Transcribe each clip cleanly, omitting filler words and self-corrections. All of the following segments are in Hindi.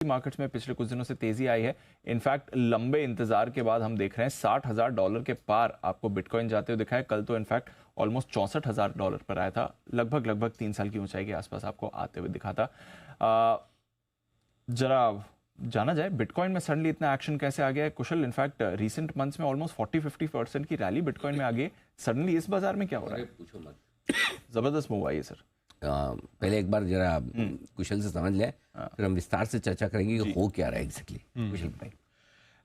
मार्केट्स में पिछले कुछ दिनों से तेजी आई है। इनफैक्ट लंबे इंतजार के बाद हम देख रहे हैं $60,000 के पार आपको बिटकॉइन जाते हुए दिखा है। कल तो इनफैक्ट ऑलमोस्ट $64,000 पर आया था, लगभग 3 साल की ऊंचाई के आसपास आपको आते हुए दिखा था। जरा जाना जाए बिटकॉइन में सडनली इतना एक्शन कैसे आ गया है कुशल? इनफैक्ट रीसेंट मंथ्स में ऑलमोस्ट 40-50% की रैली बिटकॉइन में आ गई। सडनली इस बाजार में क्या हो रहा है? पूछो मत, जबरदस्त मूव आई है सर। पहले एक बार जरा कुशल से समझ लें, फिर हम विस्तार से चर्चा करेंगे कि हो क्या रहा है एग्जैक्टली। कुशल भाई।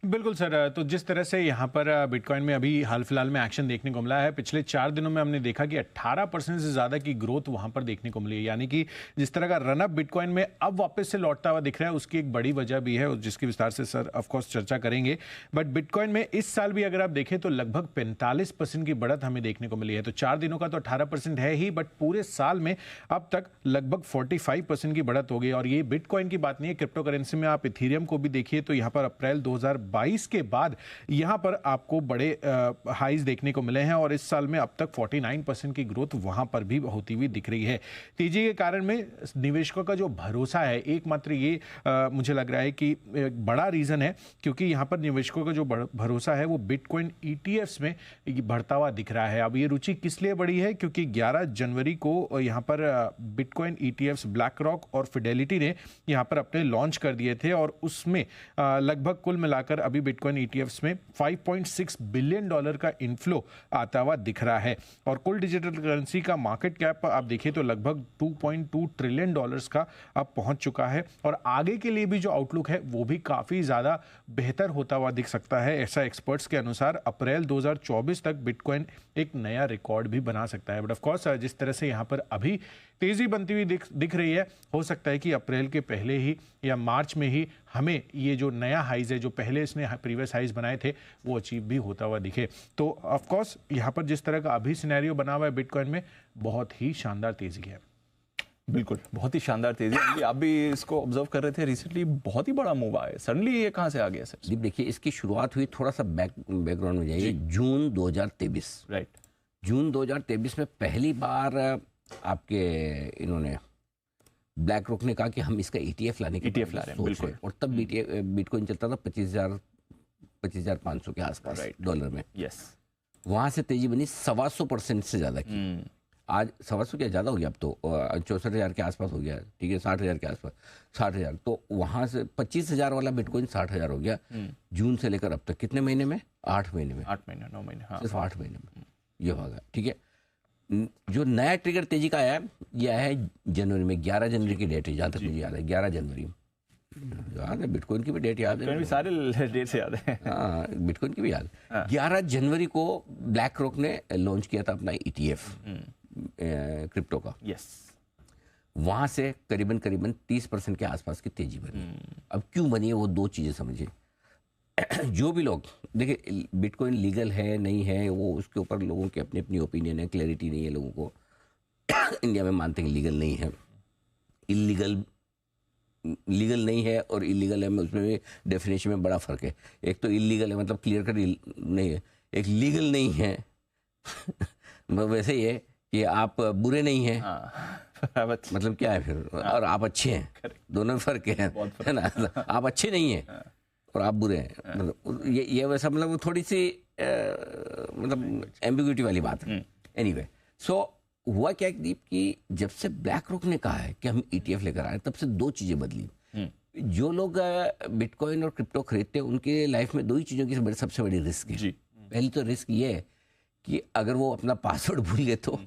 बिल्कुल सर, तो जिस तरह से यहाँ पर बिटकॉइन में अभी हाल फिलहाल में एक्शन देखने को मिला है, पिछले 4 दिनों में हमने देखा कि 18% से ज़्यादा की ग्रोथ वहाँ पर देखने को मिली है। यानी कि जिस तरह का रनअप बिटकॉइन में अब वापस से लौटता हुआ दिख रहा है, उसकी एक बड़ी वजह भी है जिसकी विस्तार से सर ऑफकोर्स चर्चा करेंगे। बट बिटकॉइन में इस साल भी अगर आप देखें तो लगभग 45% की बढ़त हमें देखने को मिली है। तो 4 दिनों का तो 18% है ही, बट पूरे साल में अब तक लगभग 45% की बढ़त हो गई। और ये बिटकॉइन की बात नहीं है, क्रिप्टो करेंसी में आप इथीरियम को भी देखिए तो यहाँ पर अप्रैल 2022 के बाद यहां पर आपको बड़े हाईज देखने को मिले हैं और इस साल में अब तक 49% की ग्रोथ वहां पर भी होती हुई दिख रही है। तेजी के कारण में निवेशकों का जो भरोसा है, एकमात्र ये मुझे लग रहा है कि एक बड़ा रीजन है, क्योंकि यहां पर निवेशकों का जो भरोसा है वो बिटकॉइन ईटीएफ्स में बढ़ता हुआ दिख रहा है। अब ये रुचि किस लिए बढ़ी है? क्योंकि 11 जनवरी को यहां पर बिटकॉइन ईटीएफ्स ब्लैक रॉक और फिडेलिटी ने यहां पर अपने लॉन्च कर दिए थे और उसमें लगभग कुल मिलाकर अभी बिटकॉइन ईटीएफ्स में $5.6 बिलियन का इनफ्लो आता हुआ दिख रहा है। और कुल डिजिटल करेंसी का मार्केट कैप आप देखिए तो लगभग $2.2 ट्रिलियन का अब पहुंच चुका है। और आगे के लिए भी जो आउटलुक है वो भी काफी ज्यादा बेहतर होता हुआ दिख सकता है। ऐसा एक्सपर्ट्स के अनुसार अप्रैल 2024 तक बिटकॉइन एक नया रिकॉर्ड भी बना सकता है। बट ऑफ कोर्स जिस तरह से यहाँ पर अभी तेजी बनती हुई दिख रही है, हो सकता है कि अप्रैल के पहले ही या मार्च में ही हमें ये जो नया हाइज है, जो पहले इसने प्रीवियस हाइज बनाए थे, वो अचीव भी होता हुआ दिखे। तो ऑफ कोर्स यहाँ पर जिस तरह का अभी सिनेरियो बना हुआ है बिटकॉइन में, बहुत ही शानदार तेजी है। बिल्कुल, बहुत ही शानदार तेजी। आप भी इसको ऑब्जर्व कर रहे थे रिसेंटली, बहुत ही बड़ा मूव आया। सडनली ये कहाँ से आ गया सर? देखिए, इसकी शुरुआत हुई, थोड़ा सा बैकग्राउंड में जाइए, जून 2023। राइट, जून 2023 में पहली बार आपके इन्होंने ब्लैक रॉक ने कहा कि हम इसका ईटीएफ लाने की ईटीएफ ला रहे हैं, बिल्कुल। और तब बिटकॉइन चलता था 25,500 के आसपास डॉलर में। यस, वहां से तेजी बनी 125% से ज्यादा की। आज 125 क्या ज्यादा हो गया, अब तो 64,000 के आसपास हो गया। ठीक है, 60,000 के आसपास, 60,000। तो वहां से 25,000 वाला बिटकॉइन 60,000 हो गया जून से लेकर अब तक। कितने महीने में? 8 महीने में, 8 महीने 9 महीने, हाँ, सिर्फ 8 महीने में ये होगा। ठीक है, जो नया ट्रिगर तेजी का आया ये आया है जनवरी में। 11 जनवरी की डेट है, जहां तक मुझे याद है। 11 जनवरी याद है, बिटकॉइन की भी डेट याद है, भी सारे डेट से याद है। हाँ, बिटकॉइन की भी याद है। 11 जनवरी को ब्लैक रॉक ने लॉन्च किया था अपना ईटीएफ क्रिप्टो का। यस, वहां से करीबन 30% के आसपास की तेजी बनी। अब क्यों बनी है वो दो चीजें समझिए। जो भी लोग देखिए, बिटकॉइन लीगल है नहीं है, वो उसके ऊपर लोगों की अपनी अपनी ओपिनियन है, क्लैरिटी नहीं है लोगों को। इंडिया में मानते हैं लीगल नहीं है, लीगल नहीं है और इलीगल है में, उसमें भी डेफिनेशन में बड़ा फर्क है। एक तो इलीगल है मतलब क्लियर कट नहीं है, एक लीगल नहीं है वैसे ही है कि आप बुरे नहीं हैं। मतलब क्या है फिर? और आप अच्छे हैं, दोनों में फर्क है ना। आप अच्छे नहीं हैं और आप बुरे हैं, मतलब ये वैसा, मतलब थोड़ी सी मतलब एम्बिग्यूटी वाली बात है। एनीवे, सो हुआ क्या दीप कि जब से ब्लैक रॉक ने कहा है कि हम ईटीएफ लेकर आए, तब से दो चीजें बदली। जो लोग बिटकॉइन और क्रिप्टो खरीदते हैं उनके लाइफ में दो ही चीजों की सबसे बड़ी रिस्क है। पहली तो रिस्क ये है कि अगर वो अपना पासवर्ड भूल गए तो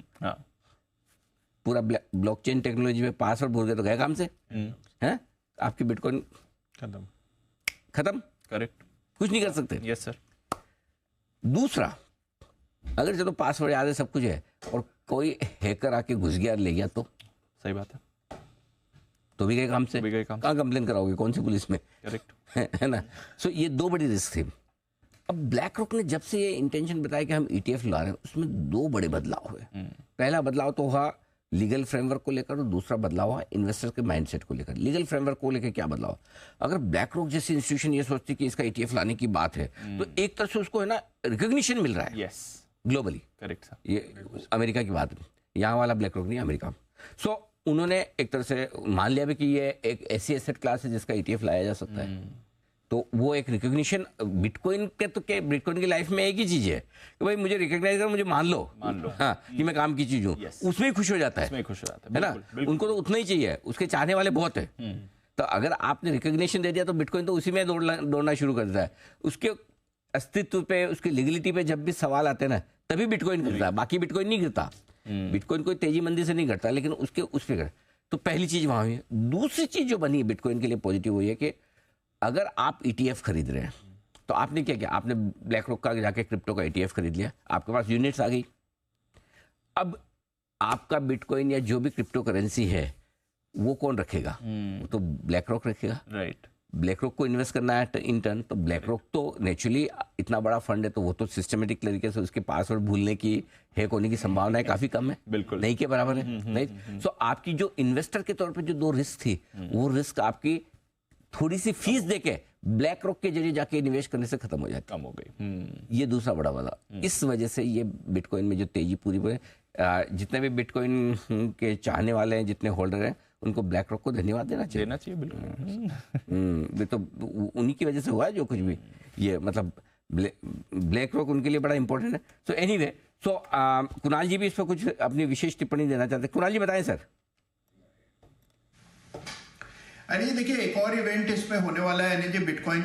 पूरा ब्लॉकचेन टेक्नोलॉजी में पासवर्ड भूल गए तो गए काम से, हैं? आपकी बिटकॉइन खत्म, करेक्ट, कुछ नहीं कर सकते। Yes sir. दूसरा, अगर चलो पासवर्ड याद है, सब कुछ है, और कोई हैकर आके घुस गया ले गया तो सही बात है, तो भी गए काम से। कहाँ कंप्लेन कराओगे, कौन सी पुलिस में? करेक्ट है ना। सो ये दो बड़ी रिस्क थी। अब ब्लैक रॉक ने जब से ये इंटेंशन बताया कि हम ईटीएफ ला रहे हैं, उसमें दो बड़े बदलाव हुए। पहला बदलाव तो हुआ लीगल फ्रेमवर्क को लेकर, और दूसरा बदलाव हुआ इन्वेस्टर के माइंडसेट को लेकर। लीगल फ्रेमवर्क को लेकर क्या बदलाव? अगर ब्लैक रॉक जैसी इंस्टीट्यूशन ये सोचती कि इसका ईटीएफ लाने की बात है, तो एक तरह से उसको है ना रिकॉग्निशन मिल रहा है। Yes, globally. Correct sir. ये अमेरिका की बात है, यहाँ वाला ब्लैक रॉक नहीं, अमेरिका। सो उन्होंने एक तरह से मान लिया भी कि ये एक ऐसी एसेट क्लास है जिसका ETF लाया जा सकता है। तो वो एक रिकॉग्निशन बिटकॉइन की लाइफ में एक ही चीज है कि भाई मुझे रिकॉग्नाइज कर, मुझे मान लो हाँ कि मैं काम की चीज हूँ, उसमें ही खुश हो जाता है, है ना। उनको तो उतना ही चाहिए, उसके चाहने वाले बहुत है। तो अगर आपने रिकॉग्निशन दे दिया तो बिटकॉइन तो उसी में दौड़ना शुरू कर देता है। उसके अस्तित्व पे, उसकी लीगलिटी पे जब भी सवाल आते हैं ना, तभी बिटकॉइन गिरता है, बाकी बिटकॉइन नहीं गिरता। बिटकॉइन कोई तेजी मंदी से नहीं घटता, लेकिन उसके उस पे गिरता। तो पहली चीज वहां हुई है। दूसरी चीज जो बनी बिटकॉइन के लिए पॉजिटिव हुई है कि अगर आप ETF खरीद रहे हैं तो आपने क्या किया, आपने ब्लैक रॉक का जाके क्रिप्टो का ETF खरीद लिया, आपके पास यूनिट्स आ गई। अब आपका बिटकॉइन या जो भी क्रिप्टो करेंसी है वो कौन रखेगा? वो तो ब्लैक रॉक रखेगा, राइट। ब्लैक रॉक को इन्वेस्ट करना है इन टर्न, तो ब्लैक रॉक तो नेचुरली इतना बड़ा फंड है, तो वो तो सिस्टमेटिक तरीके से उसके पासवर्ड भूलने की हैक होने की संभावना काफी कम है, बिल्कुल नहीं के बराबर है, नहीं। सो आपकी जो इन्वेस्टर के तौर पे जो 2 रिस्क थी, वो रिस्क आपकी थोड़ी सी फीस देके ब्लैक रॉक के जरिए जाके निवेश करने से खत्म हो जाती, कम हो गई। ये दूसरा बड़ा वाला। इस वजह से ये बिटकॉइन में जो तेजी पूरी जितने भी बिटकॉइन के चाहने वाले हैं, जितने होल्डर हैं, उनको ब्लैक रॉक को धन्यवाद देना चाहिए, बिल्कुल। ये तो उन्हीं की वजह से हुआ है जो कुछ भी, ये मतलब ब्लैक रॉक उनके लिए बड़ा इंपॉर्टेंट है। सो एनीवे, कुणाल जी भी इस पर कुछ अपनी विशेष टिप्पणी देना चाहते हैं। कुणाल जी बताएं सर। अरे देखिए, एक और इवेंट इसमें होने वाला है जी बिटकॉइन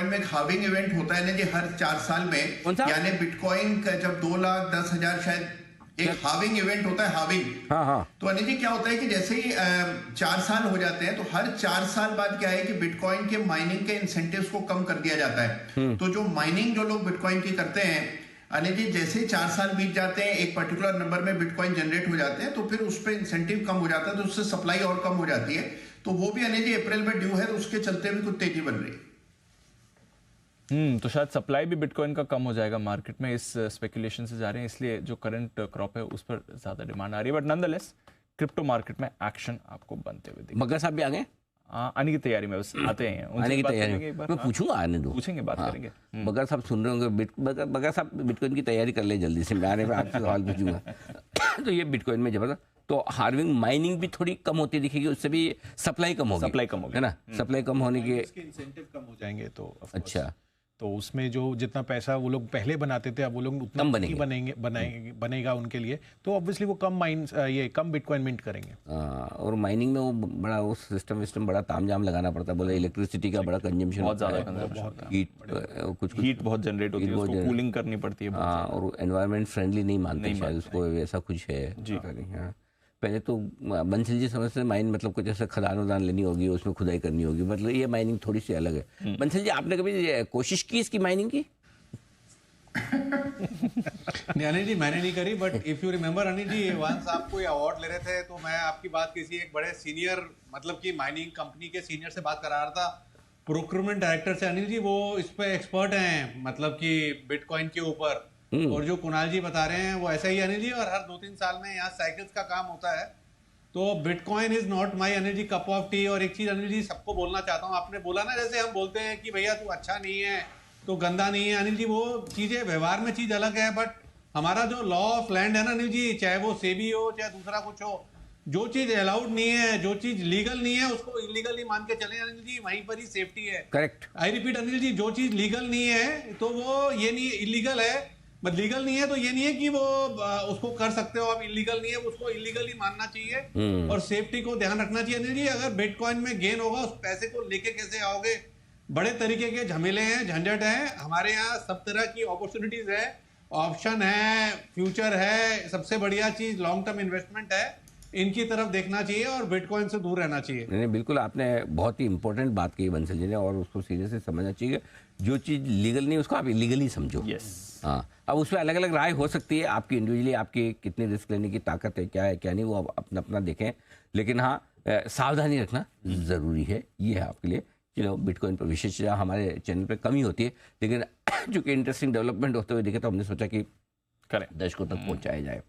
में एक हार्विंग इवेंट होता है ना जी हर 4 साल में, यानी बिटकॉइन का जब 2,10,000 शायद एक हार्विंग इवेंट होता है, हार्विंग। हाँ। तो अनिल जी क्या होता है कि जैसे ही 4 साल हो जाते हैं तो हर 4 साल बाद क्या है कि बिटकॉइन के माइनिंग के इंसेंटिव्स को कम कर दिया जाता है। तो जो माइनिंग जो लोग बिटकॉइन की करते हैं अनिल जी, जैसे ही 4 साल बीत जाते हैं, एक पर्टिकुलर नंबर में बिटकॉइन जनरेट हो जाते हैं, तो फिर उस पर इंसेंटिव कम हो जाता है, तो उससे सप्लाई और कम हो जाती है। तो वो भी अनिल जी अप्रैल में ड्यू है, तो उसके चलते भी कुछ तेजी बन रही है। तो शायद सप्लाई भी बिटकॉइन का कम हो जाएगा मार्केट में, इस स्पेकुलेशन से जा रहे हैं, इसलिए जो करंट क्रॉप है उस पर ज्यादा डिमांड आ रही है। बट नॉनदलेस क्रिप्टो मार्केट में एक्शन आपको बनते हुए दिखेगा। मगर साहब भी आ गए आने की तैयारी में, बस आते हैं, आने की तैयारी में मैं पूछूंगा, आने दो, पूछेंगे, बात करेंगे। बगर साहब सुन रहे होंगे, बगर साहब बिटकॉइन की तैयारी कर ले जल्दी से, मैं आने में आपसे सवाल पूछूंगा। तो ये बिटकॉइन में जबरदस्त, तो हार्विंग माइनिंग भी थोड़ी कम होती दिखेगी, उससे भी सप्लाई कम होगी, है ना, सप्लाई कम होने के इंसेंटिव कम हो जाएंगे तो अच्छा, तो उसमें जो जितना पैसा वो लोग पहले बनाते थे, अब वो लोग उतना बनेगा उनके लिए, तो ऑब्वियसली वो कम बिटकॉइन मिंट करेंगे। और माइनिंग में वो बड़ा वो सिस्टम बड़ा तामझाम लगाना पड़ता है, बोले इलेक्ट्रिसिटी का बड़ा कंजम्पशन, बहुत ज्यादा हीट बहुत जनरेट होती है, उसको कूलिंग करनी पड़ती है, और एनवायरनमेंट फ्रेंडली नहीं मानते शायद उसको, ऐसा कुछ है। पहले तो बंसल जी समझते माइन मतलब कुछ ऐसा खदान वदान लेनी होगी, उसमें खुदाई करनी होगी, मतलब ये माइनिंग थोड़ी सी अलग है। बंसल जी, आपने कभी कोशिश की इसकी माइनिंग की? नहीं अनिल जी, मैंने नहीं करी, but if you remember Anil ji, once आप कोई अवार्ड ले रहे थे तो मैं आपकी बात किसी एक बड़े सीनियर मतलब कि माइनिंग कंपनी के सीनियर से बात करा रहा था, प्रोक्योरमेंट डायरेक्टर से। अनिल जी वो इस पे एक्सपर्ट हैं, मतलब कि बिटकॉइन के ऊपर, और जो कुणाल जी बता रहे हैं वो ऐसा ही अनिल जी, और हर 2-3 साल में यहाँ साइकिल्स का काम होता है। तो bitcoin is not my Anil ji cup of tea. और एक चीज अनिल जी सबको बोलना चाहता हूँ, आपने बोला ना जैसे हम बोलते हैं कि भैया तू अच्छा नहीं है तो गंदा नहीं है, अनिल जी वो चीजें व्यवहार में चीज अलग है, बट हमारा जो लॉ ऑफ लैंड है ना अनिल जी, चाहे वो सेबी हो चाहे दूसरा कुछ हो, जो चीज अलाउड नहीं है, जो चीज लीगल नहीं है, उसको इलीगल ही मान के चले अनिल जी, वहीं पर ही सेफ्टी है। Correct, I repeat Anil ji, जो चीज लीगल नहीं है तो वो ये नहीं, इलीगल है बट लीगल नहीं है तो ये नहीं है कि वो उसको कर सकते हो आप, इलीगल नहीं है उसको इलीगल ही मानना चाहिए, और सेफ्टी को ध्यान रखना चाहिए अनिल जी। अगर बिटकॉइन में गेन होगा, उस पैसे को लेके कैसे आओगे, बड़े तरीके के झमेले हैं, झंझट है। हमारे यहाँ सब तरह की अपॉर्चुनिटीज है, ऑप्शन है, फ्यूचर है, सबसे बढ़िया चीज लॉन्ग टर्म इन्वेस्टमेंट है, इनकी तरफ देखना चाहिए और बिटकॉइन से दूर रहना चाहिए। नहीं, बिल्कुल आपने बहुत ही इंपॉर्टेंट बात कही बंसल जी ने, और उसको सीरियस से समझना चाहिए। जो चीज लीगल नहीं उसको आप इलीगल ही समझो। हाँ, अब उसमें अलग अलग राय हो सकती है आपकी, इंडिविजुअली आपकी कितनी रिस्क लेने की ताकत है, क्या है क्या नहीं, वो आप अपना अपना देखें, लेकिन हाँ सावधानी रखना जरूरी है, ये है आपके लिए। चलो, बिटकॉइन पर विशेष हमारे चैनल पे कमी होती है, लेकिन चूंकि इंटरेस्टिंग डेवलपमेंट होते हुए देखे तो हमने सोचा कि दर्शकों तक पहुंचाया जाए।